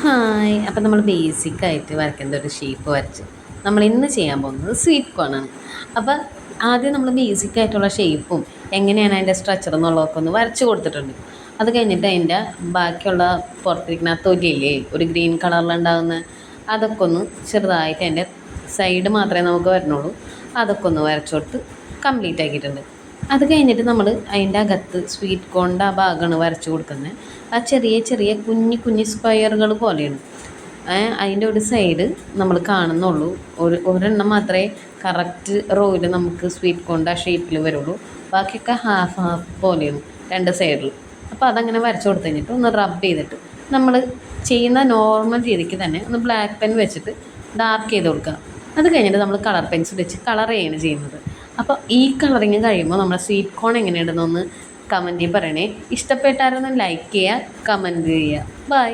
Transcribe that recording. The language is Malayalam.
ഹായ്. അപ്പം നമ്മൾ ബേസിക്കായിട്ട് വരയ്ക്കേണ്ട ഒരു ഷേപ്പ് വരച്ച് നമ്മൾ ഇന്ന് ചെയ്യാൻ പോകുന്നത് സ്വീറ്റ് കോണാണ്. അപ്പം ആദ്യം നമ്മൾ ബേസിക്കായിട്ടുള്ള ഷേപ്പും എങ്ങനെയാണ് അതിൻ്റെ സ്ട്രക്ചർ എന്നുള്ളതൊക്കെ ഒന്ന് വരച്ച് കൊടുത്തിട്ടുണ്ട്. അത് കഴിഞ്ഞിട്ട് അതിൻ്റെ ബാക്കിയുള്ള പുറത്തിരിക്കുന്ന ആ തൊലിയില്ലേ ഒരു ഗ്രീൻ കളറിലുണ്ടാകുന്ന അതൊക്കെ ഒന്ന് ചെറുതായിട്ട് അതിൻ്റെ സൈഡ് മാത്രമേ നമുക്ക് വരണുള്ളൂ. അതൊക്കെ ഒന്ന് വരച്ച് കൊടുത്ത് കംപ്ലീറ്റ് ആക്കിയിട്ടുണ്ട്. അത് കഴിഞ്ഞിട്ട് നമ്മൾ അതിൻ്റെ അകത്ത് സ്വീറ്റ് കോണിൻ്റെ ആ ഭാഗമാണ് വരച്ച് കൊടുക്കുന്നത്. ആ ചെറിയ ചെറിയ കുഞ്ഞി കുഞ്ഞി സ്ക്വയറുകൾ പോലെയാണ്. അതിൻ്റെ ഒരു സൈഡ് നമ്മൾ കാണുന്നുള്ളൂ. ഒരെണ്ണം മാത്രമേ കറക്റ്റ് റോയിൽ നമുക്ക് സ്വീറ്റ് കോണിൻ്റെ ആ ഷേപ്പിൽ വരുള്ളൂ. ബാക്കിയൊക്കെ ഹാഫ് ഹാഫ് പോലെയാണ് രണ്ട് സൈഡിൽ. അപ്പോൾ അതങ്ങനെ വരച്ച് കൊടുത്തു കഴിഞ്ഞിട്ട് ഒന്ന് റബ്ബ് ചെയ്തിട്ട് നമ്മൾ ചെയ്യുന്ന നോർമൽ രീതിക്ക് തന്നെ ഒന്ന് ബ്ലാക്ക് പെൻ വെച്ചിട്ട് ഡാർക്ക് ചെയ്ത് കൊടുക്കുക. അത് കഴിഞ്ഞിട്ട് നമ്മൾ കളർ പെൻസിൽ വെച്ച് കളർ ചെയ്യാണ് ചെയ്യുന്നത്. അപ്പോൾ ഈ കളറിങ് കഴിയുമ്പോൾ നമ്മുടെ സ്വീറ്റ് കോൺ എങ്ങനെയുണ്ടെന്നൊന്ന് കമൻറ്റിൽ പറയണേ. ഇഷ്ടപ്പെട്ടാരൊന്ന് ലൈക്ക് ചെയ്യുക, കമൻറ്റ് ചെയ്യുക. ബൈ.